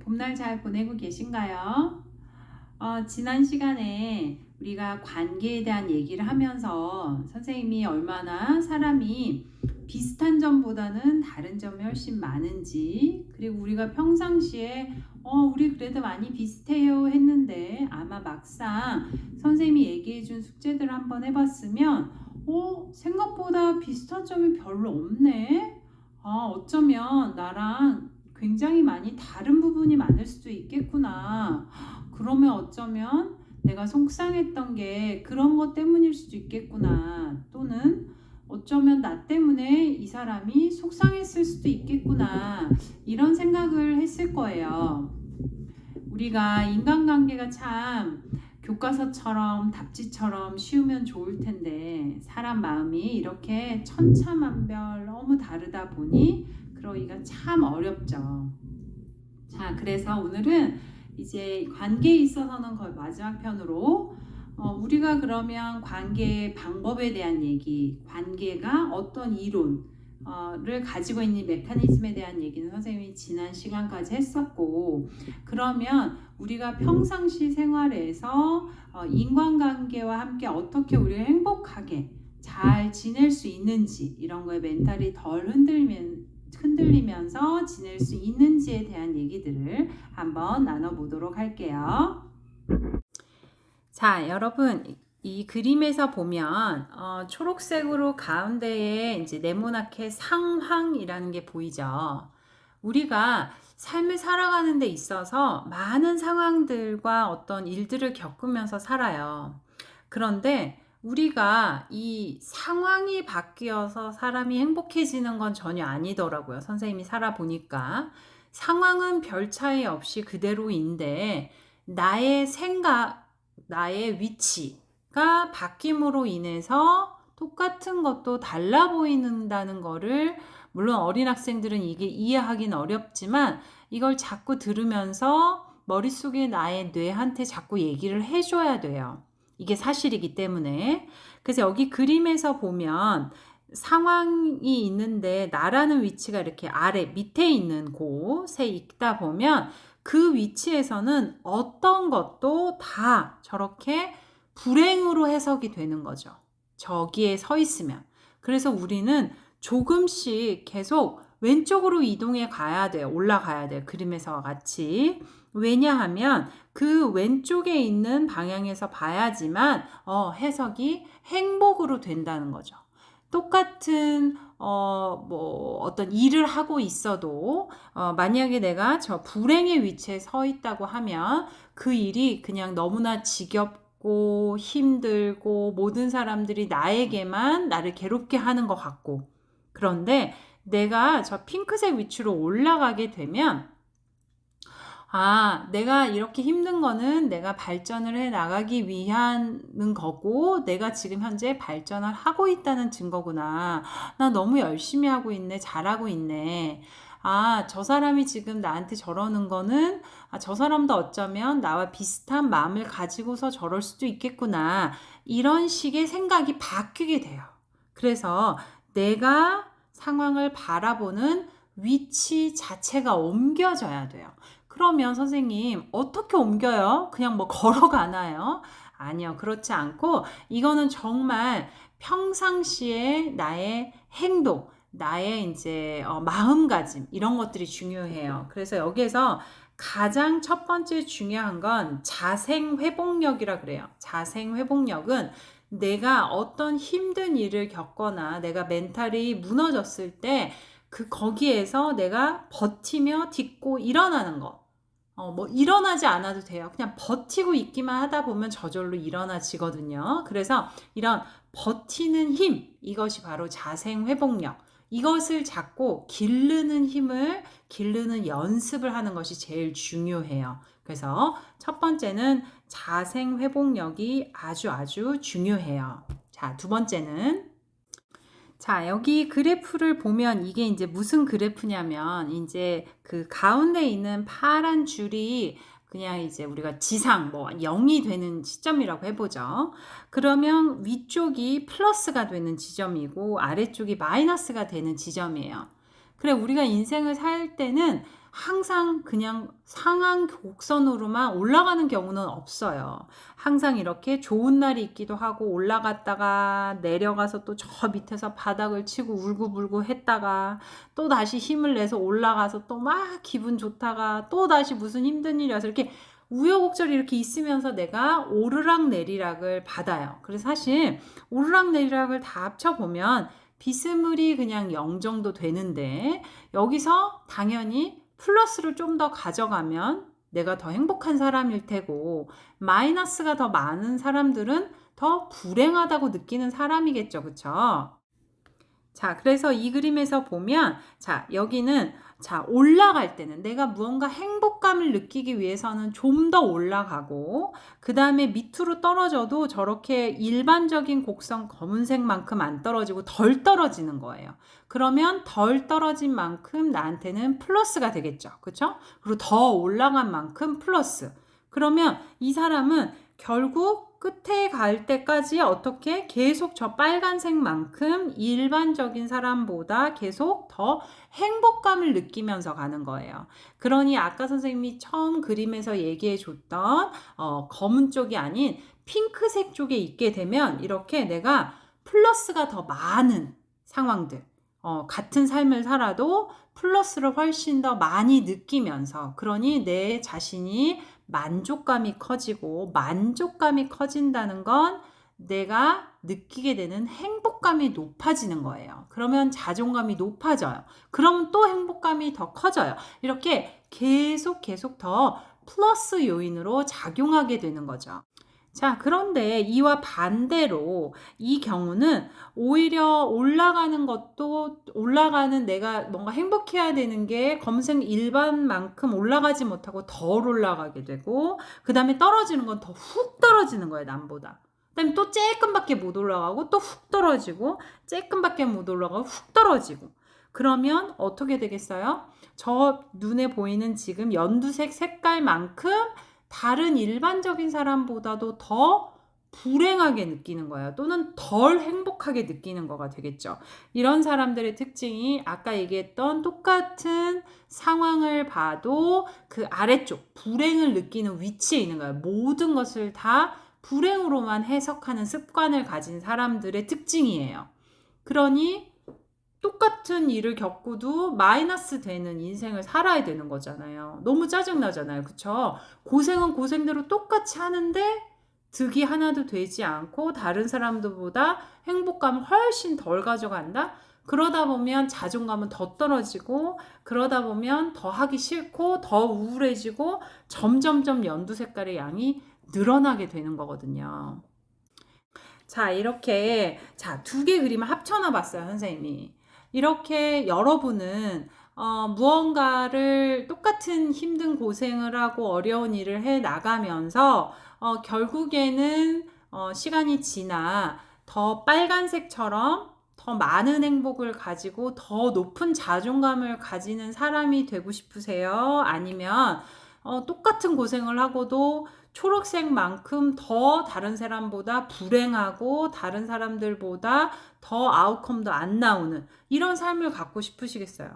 봄날 잘 보내고 계신가요? 지난 시간에 우리가 관계에 대한 얘기를 하면서 선생님이 얼마나 사람이 비슷한 점보다는 다른 점이 훨씬 많은지, 그리고 우리가 평상시에 우리 그래도 많이 비슷해요 했는데 아마 막상 선생님이 얘기해준 숙제들을 한번 해봤으면 생각보다 비슷한 점이 별로 없네. 어쩌면 나랑 굉장히 많이 다른 부분이 많을 수도 있겠구나. 그러면 어쩌면 내가 속상했던 게 그런 것 때문일 수도 있겠구나. 또는 어쩌면 나 때문에 이 사람이 속상했을 수도 있겠구나. 이런 생각을 했을 거예요. 우리가 인간관계가 참 교과서처럼 답지처럼 쉬우면 좋을 텐데 사람 마음이 이렇게 천차만별 너무 다르다 보니 그러기가 참 어렵죠. 자, 그래서 오늘은 이제 관계에 있어서는 거의 마지막 편으로 우리가 그러면 관계의 방법에 대한 얘기, 관계가 어떤 이론을 가지고 있는 메커니즘에 대한 얘기는 선생님이 지난 시간까지 했었고, 그러면 우리가 평상시 생활에서 인간관계와 함께 어떻게 우리가 행복하게 잘 지낼 수 있는지, 이런 거에 멘탈이 덜 흔들리면서 지낼 수 있는지에 대한 얘기들을 한번 나눠보도록 할게요. 자, 여러분, 이 그림에서 보면 초록색으로 가운데에 이제 네모나게 상황이라는 게 보이죠. 우리가 삶을 살아가는 데 있어서 많은 상황들과 어떤 일들을 겪으면서 살아요. 그런데 우리가 이 상황이 바뀌어서 사람이 행복해지는 건 전혀 아니더라고요. 선생님이 살아보니까. 상황은 별 차이 없이 그대로인데 나의 생각, 나의 위치가 바뀜으로 인해서 똑같은 것도 달라 보인다는 거를, 물론 어린 학생들은 이게 이해하기는 어렵지만 이걸 자꾸 들으면서 머릿속에 나의 뇌한테 자꾸 얘기를 해줘야 돼요. 이게 사실이기 때문에. 그래서 여기 그림에서 보면 상황이 있는데 나라는 위치가 이렇게 아래 밑에 있는 곳에 있다 보면 그 위치에서는 어떤 것도 다 저렇게 불행으로 해석이 되는 거죠. 저기에 서 있으면. 그래서 우리는 조금씩 계속 왼쪽으로 이동해 가야 돼요. 올라가야 돼요. 그림에서와 같이. 왜냐하면 그 왼쪽에 있는 방향에서 봐야지만 해석이 행복으로 된다는 거죠. 똑같은 어떤 일을 하고 있어도 만약에 내가 저 불행의 위치에 서 있다고 하면 그 일이 그냥 너무나 지겹고 힘들고 모든 사람들이 나에게만 나를 괴롭게 하는 것 같고, 그런데 내가 저 핑크색 위치로 올라가게 되면 내가 이렇게 힘든 거는 내가 발전을 해 나가기 위한 거고, 내가 지금 현재 발전을 하고 있다는 증거구나. 나 너무 열심히 하고 있네. 잘하고 있네. 저 사람이 지금 나한테 저러는 거는, 저 사람도 어쩌면 나와 비슷한 마음을 가지고서 저럴 수도 있겠구나. 이런 식의 생각이 바뀌게 돼요. 그래서 내가 상황을 바라보는 위치 자체가 옮겨져야 돼요. 그러면 선생님 어떻게 옮겨요? 그냥 뭐 걸어가나요? 아니요, 그렇지 않고 이거는 정말 평상시에 나의 행동, 나의 이제 마음가짐, 이런 것들이 중요해요. 그래서 여기에서 가장 첫 번째 중요한 건 자생회복력이라 그래요. 자생회복력은 내가 어떤 힘든 일을 겪거나 내가 멘탈이 무너졌을 때 거기에서 내가 버티며 딛고 일어나는 거. 뭐 일어나지 않아도 돼요. 그냥 버티고 있기만 하다 보면 저절로 일어나지거든요. 그래서 이런 버티는 힘, 이것이 바로 자생회복력. 이것을 잡고 기르는 연습을 하는 것이 제일 중요해요. 그래서 첫 번째는 자생회복력이 아주 중요해요. 자, 두 번째는, 자, 여기 그래프를 보면 이게 이제 무슨 그래프냐면, 이제 그 가운데 있는 파란 줄이 그냥 이제 우리가 지상, 0이 되는 시점이라고 해보죠. 그러면 위쪽이 플러스가 되는 지점이고, 아래쪽이 마이너스가 되는 지점이에요. 그래, 우리가 인생을 살 때는 항상 그냥 상한 곡선으로만 올라가는 경우는 없어요. 항상 이렇게 좋은 날이 있기도 하고 올라갔다가 내려가서 또 저 밑에서 바닥을 치고 울고불고 했다가 또 다시 힘을 내서 올라가서 또 막 기분 좋다가 또 다시 무슨 힘든 일이 와서 이렇게 우여곡절이 이렇게 있으면서 내가 오르락 내리락을 받아요. 그래서 사실 오르락 내리락을 다 합쳐보면 비스물이 그냥 0 정도 되는데 여기서 당연히 플러스를 좀 더 가져가면 내가 더 행복한 사람일 테고 마이너스가 더 많은 사람들은 더 불행하다고 느끼는 사람이겠죠. 그쵸? 자, 그래서 이 그림에서 보면, 자, 여기는, 자, 올라갈 때는 내가 무언가 행복감을 느끼기 위해서는 좀 더 올라가고, 그 다음에 밑으로 떨어져도 저렇게 일반적인 곡선 검은색만큼 안 떨어지고 덜 떨어지는 거예요. 그러면 덜 떨어진 만큼 나한테는 플러스가 되겠죠. 그쵸? 그리고 더 올라간 만큼 플러스. 그러면 이 사람은 결국 끝에 갈 때까지 어떻게 계속 저 빨간색만큼 일반적인 사람보다 계속 더 행복감을 느끼면서 가는 거예요. 그러니 아까 선생님이 처음 그림에서 얘기해 줬던 검은 쪽이 아닌 핑크색 쪽에 있게 되면 이렇게 내가 플러스가 더 많은 상황들, 같은 삶을 살아도 플러스를 훨씬 더 많이 느끼면서, 그러니 내 자신이 만족감이 커지고, 만족감이 커진다는 건 내가 느끼게 되는 행복감이 높아지는 거예요. 그러면 자존감이 높아져요. 그러면 또 행복감이 더 커져요. 이렇게 계속 더 플러스 요인으로 작용하게 되는 거죠. 자, 그런데 이와 반대로 이 경우는 오히려 올라가는 것도 올라가는 내가 뭔가 행복해야 되는 게 검색 일반만큼 올라가지 못하고 덜 올라가게 되고, 그 다음에 떨어지는 건 더 훅 떨어지는 거예요, 남보다. 그 다음에 또 쬐끔밖에 못 올라가고 또 훅 떨어지고, 쬐끔밖에 못 올라가고 훅 떨어지고. 그러면 어떻게 되겠어요? 저 눈에 보이는 지금 연두색 색깔만큼 다른 일반적인 사람보다도 더 불행하게 느끼는 거예요. 또는 덜 행복하게 느끼는 거가 되겠죠. 이런 사람들의 특징이 아까 얘기했던 똑같은 상황을 봐도 그 아래쪽 불행을 느끼는 위치에 있는 거예요. 모든 것을 다 불행으로만 해석하는 습관을 가진 사람들의 특징이에요. 그러니 똑같은 일을 겪고도 마이너스 되는 인생을 살아야 되는 거잖아요. 너무 짜증나잖아요. 그쵸? 고생은 고생대로 똑같이 하는데 득이 하나도 되지 않고 다른 사람들보다 행복감을 훨씬 덜 가져간다? 그러다 보면 자존감은 더 떨어지고, 그러다 보면 더 하기 싫고 더 우울해지고 점점점 연두 색깔의 양이 늘어나게 되는 거거든요. 자, 이렇게 두 개 그림을 합쳐놔 봤어요, 선생님이. 이렇게 여러분은 무언가를 똑같은 힘든 고생을 하고 어려운 일을 해 나가면서 결국에는 시간이 지나 더 빨간색처럼 더 많은 행복을 가지고 더 높은 자존감을 가지는 사람이 되고 싶으세요? 아니면 똑같은 고생을 하고도 초록색만큼 더 다른 사람보다 불행하고 다른 사람들보다 더 아웃컴도 안 나오는 이런 삶을 갖고 싶으시겠어요?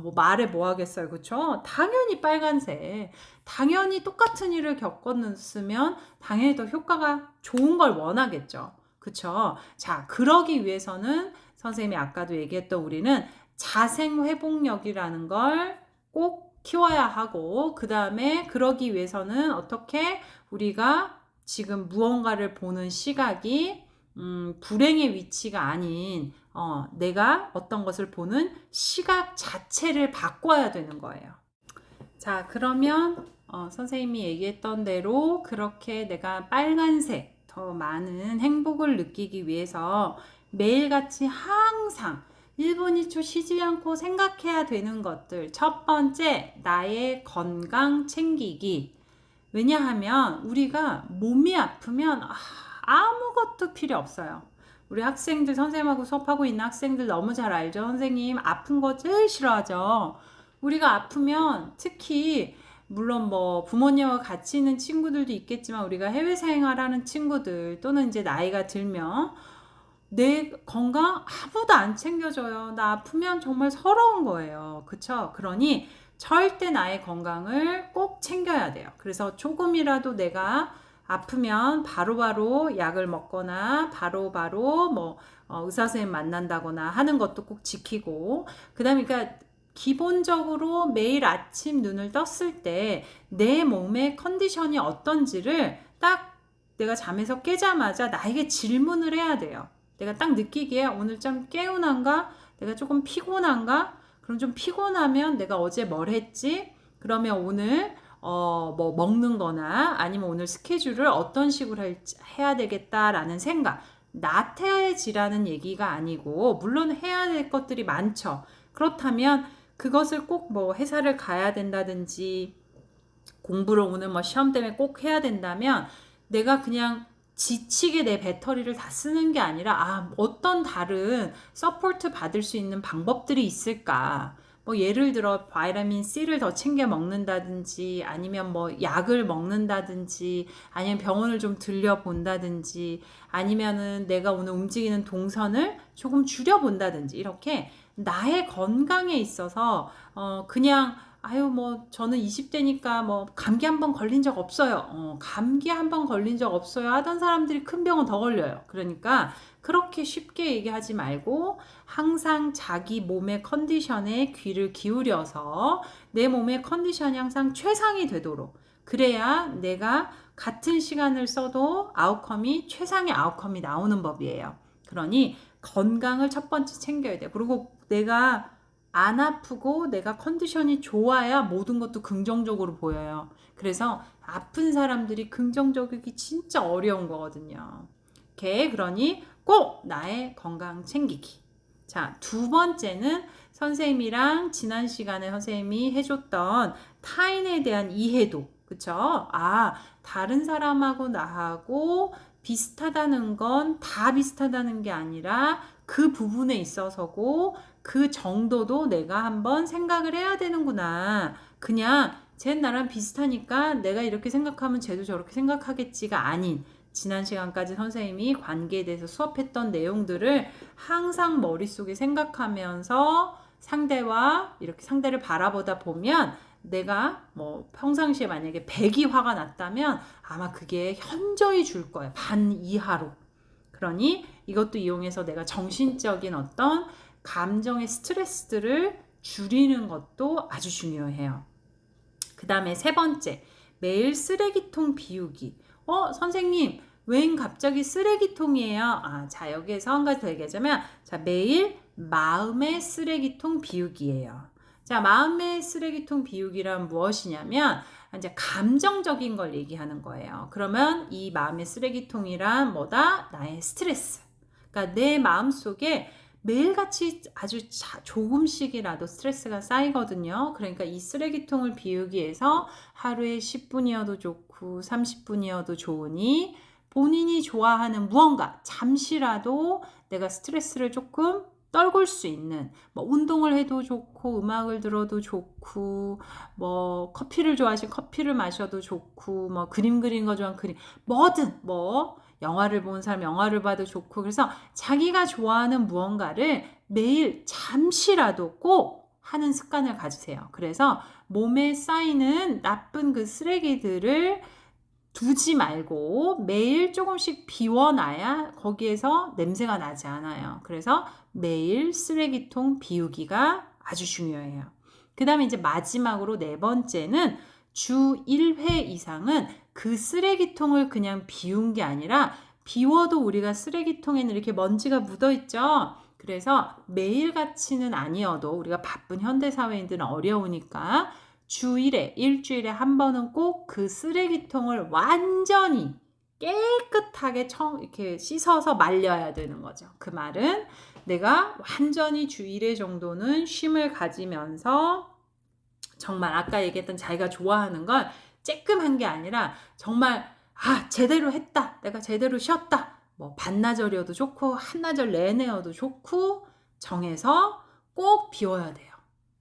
뭐 말해 뭐 하겠어요. 그쵸? 당연히 빨간색. 당연히 똑같은 일을 겪었으면 당연히 더 효과가 좋은 걸 원하겠죠. 그쵸? 자, 그러기 위해서는 선생님이 아까도 얘기했던 우리는 자생회복력이라는 걸 꼭 키워야 하고, 그 다음에 그러기 위해서는 어떻게 우리가 지금 무언가를 보는 시각이 불행의 위치가 아닌 내가 어떤 것을 보는 시각 자체를 바꿔야 되는 거예요. 자, 그러면 선생님이 얘기했던 대로 그렇게 내가 빨간색 더 많은 행복을 느끼기 위해서 매일같이 항상 1분 2초 쉬지 않고 생각해야 되는 것들. 첫 번째, 나의 건강 챙기기. 왜냐하면 우리가 몸이 아프면 아무것도 필요 없어요. 우리 학생들, 선생님하고 수업하고 있는 학생들 너무 잘 알죠? 선생님 아픈 거 제일 싫어하죠. 우리가 아프면 특히 물론 뭐 부모님과 같이 있는 친구들도 있겠지만 우리가 해외 생활하는 친구들 또는 이제 나이가 들면 내 건강 아무도 안 챙겨줘요. 나 아프면 정말 서러운 거예요. 그쵸? 그러니 절대 나의 건강을 꼭 챙겨야 돼요. 그래서 조금이라도 내가 아프면 바로바로 약을 먹거나 바로바로 뭐 의사 선생님 만난다거나 하는 것도 꼭 지키고, 그다음에 그러니까 기본적으로 매일 아침 눈을 떴을 때 내 몸의 컨디션이 어떤지를 딱 내가 잠에서 깨자마자 나에게 질문을 해야 돼요. 내가 딱 느끼기에 오늘 좀 개운한가? 내가 조금 피곤한가? 그럼 좀 피곤하면 내가 어제 뭘 했지? 그러면 오늘 뭐 먹는 거나 아니면 오늘 스케줄을 어떤 식으로 해야 되겠다라는 생각. 나태해지라는 얘기가 아니고, 물론 해야 될 것들이 많죠. 그렇다면 그것을 꼭 뭐 회사를 가야 된다든지 공부를 오늘 뭐 시험 때문에 꼭 해야 된다면 내가 그냥 지치게 내 배터리를 다 쓰는 게 아니라 어떤 다른 서포트 받을 수 있는 방법들이 있을까? 뭐 예를 들어 바이타민 C를 더 챙겨 먹는다든지 아니면 뭐 약을 먹는다든지 아니면 병원을 좀 들려 본다든지 아니면은 내가 오늘 움직이는 동선을 조금 줄여 본다든지, 이렇게 나의 건강에 있어서 그냥 뭐 저는 20대니까 뭐 감기 한 번 걸린 적 없어요. 감기 한 번 걸린 적 없어요 하던 사람들이 큰 병은 더 걸려요. 그러니까 그렇게 쉽게 얘기하지 말고 항상 자기 몸의 컨디션에 귀를 기울여서 내 몸의 컨디션이 항상 최상이 되도록, 그래야 내가 같은 시간을 써도 아웃컴이 최상의 아웃컴이 나오는 법이에요. 그러니 건강을 첫 번째 챙겨야 돼요. 그리고 내가 안 아프고 내가 컨디션이 좋아야 모든 것도 긍정적으로 보여요. 그래서 아픈 사람들이 긍정적이기 진짜 어려운 거거든요. 오케이, 그러니 꼭 나의 건강 챙기기. 자, 두 번째는 선생님이랑 지난 시간에 선생님이 해줬던 타인에 대한 이해도. 그쵸? 다른 사람하고 나하고 비슷하다는 건 다 비슷하다는 게 아니라 그 부분에 있어서고 그 정도도 내가 한번 생각을 해야 되는구나. 그냥 쟤 나랑 비슷하니까 내가 이렇게 생각하면 쟤도 저렇게 생각하겠지가 아닌, 지난 시간까지 선생님이 관계에 대해서 수업했던 내용들을 항상 머릿속에 생각하면서 상대와 이렇게 상대를 바라보다 보면 내가 뭐 평상시에 만약에 100이 화가 났다면 아마 그게 현저히 줄 거예요. 반 이하로. 그러니 이것도 이용해서 내가 정신적인 어떤 감정의 스트레스들을 줄이는 것도 아주 중요해요. 그 다음에 세 번째, 매일 쓰레기통 비우기. 선생님, 웬 갑자기 쓰레기통이에요? 자, 여기에서 한 가지 더 얘기하자면, 자, 매일 마음의 쓰레기통 비우기예요. 자, 마음의 쓰레기통 비우기란 무엇이냐면, 이제 감정적인 걸 얘기하는 거예요. 그러면 이 마음의 쓰레기통이란 뭐다? 나의 스트레스. 그러니까 내 마음속에 매일같이 아주 조금씩이라도 스트레스가 쌓이거든요. 그러니까 이 쓰레기통을 비우기 위해서 하루에 10분이어도 좋고 30분이어도 좋으니 본인이 좋아하는 무언가, 잠시라도 내가 스트레스를 조금 떨굴 수 있는, 뭐 운동을 해도 좋고 음악을 들어도 좋고 뭐 커피를 좋아하시면 커피를 마셔도 좋고 뭐 그림 그리는 거 좋아하면 그림, 뭐든 뭐 영화를 보는 사람 영화를 봐도 좋고, 그래서 자기가 좋아하는 무언가를 매일 잠시라도 꼭 하는 습관을 가지세요. 그래서 몸에 쌓이는 나쁜 그 쓰레기들을 두지 말고 매일 조금씩 비워놔야 거기에서 냄새가 나지 않아요. 그래서 매일 쓰레기통 비우기가 아주 중요해요. 그 다음에 이제 마지막으로 네 번째는 주 1회 이상은 그 쓰레기통을 그냥 비운 게 아니라, 비워도 우리가 쓰레기통에는 이렇게 먼지가 묻어 있죠. 그래서 매일같이는 아니어도 우리가 바쁜 현대사회인들은 어려우니까 주 1회, 일주일에 한 번은 꼭 그 쓰레기통을 완전히 깨끗하게 이렇게 씻어서 말려야 되는 거죠. 그 말은 내가 완전히 주 1회 정도는 쉼을 가지면서 정말 아까 얘기했던 자기가 좋아하는 걸 쬐끔한 게 아니라 정말 제대로 했다, 내가 제대로 쉬었다, 뭐 반나절이어도 좋고 한나절 내내여도 좋고 정해서 꼭 비워야 돼요.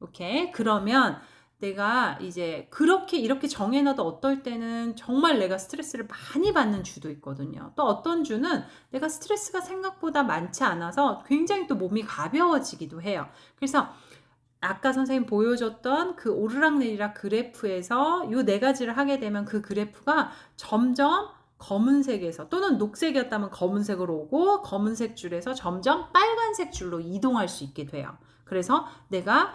오케이? 그러면 내가 이제 그렇게 이렇게 정해놔도 어떨 때는 정말 내가 스트레스를 많이 받는 주도 있거든요. 또 어떤 주는 내가 스트레스가 생각보다 많지 않아서 굉장히 또 몸이 가벼워지기도 해요. 그래서 아까 선생님 보여줬던 그 오르락내리락 그래프에서 요 네 가지를 하게 되면 그 그래프가 점점 검은색에서 또는 녹색이었다면 검은색으로 오고 검은색 줄에서 점점 빨간색 줄로 이동할 수 있게 돼요. 그래서 내가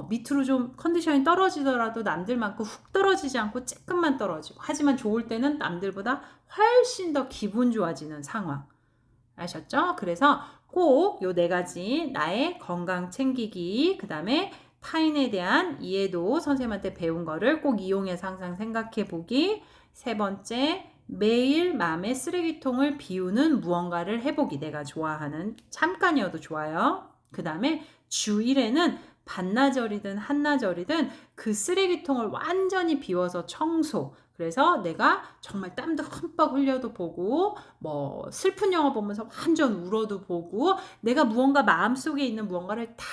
밑으로 좀 컨디션이 떨어지더라도 남들만큼 훅 떨어지지 않고 조금만 떨어지고 하지만 좋을 때는 남들보다 훨씬 더 기분 좋아지는 상황. 아셨죠? 그래서 꼭 요 네 가지 나의 건강 챙기기 그 다음에 타인에 대한 이해도 선생님한테 배운 거를 꼭 이용해서 항상 생각해 보기 세 번째 매일 마음의 쓰레기통을 비우는 무언가를 해보기 내가 좋아하는 잠깐이어도 좋아요. 그 다음에 주 1회는 반나절이든 한나절이든 그 쓰레기통을 완전히 비워서 청소 그래서 내가 정말 땀도 흠뻑 흘려도 보고 뭐 슬픈 영화 보면서 완전 울어도 보고 내가 무언가 마음속에 있는 무언가를 다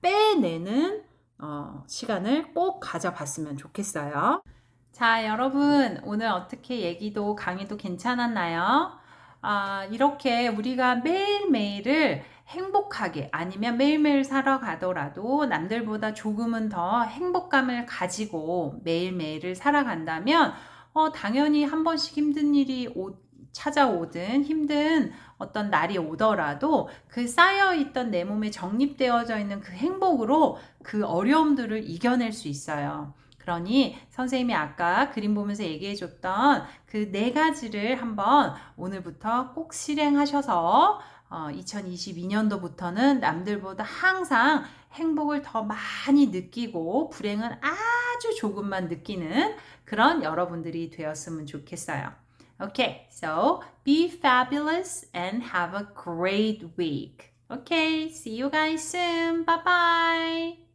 빼내는 시간을 꼭 가져봤으면 좋겠어요. 자, 여러분 오늘 어떻게 얘기도 강의도 괜찮았나요? 이렇게 우리가 매일매일을 행복하게 아니면 매일매일 살아가더라도 남들보다 조금은 더 행복감을 가지고 매일매일을 살아간다면 당연히 한 번씩 힘든 일이 찾아오든 힘든 어떤 날이 오더라도 그 쌓여있던 내 몸에 정립되어져 있는 그 행복으로 그 어려움들을 이겨낼 수 있어요. 그러니 선생님이 아까 그림 보면서 얘기해줬던 그 네 가지를 한번 오늘부터 꼭 실행하셔서 2022년도부터는 남들보다 항상 행복을 더 많이 느끼고 불행은 아주 조금만 느끼는 그런 여러분들이 되었으면 좋겠어요. Okay, so be fabulous and have a great week. Okay, see you guys soon. Bye bye.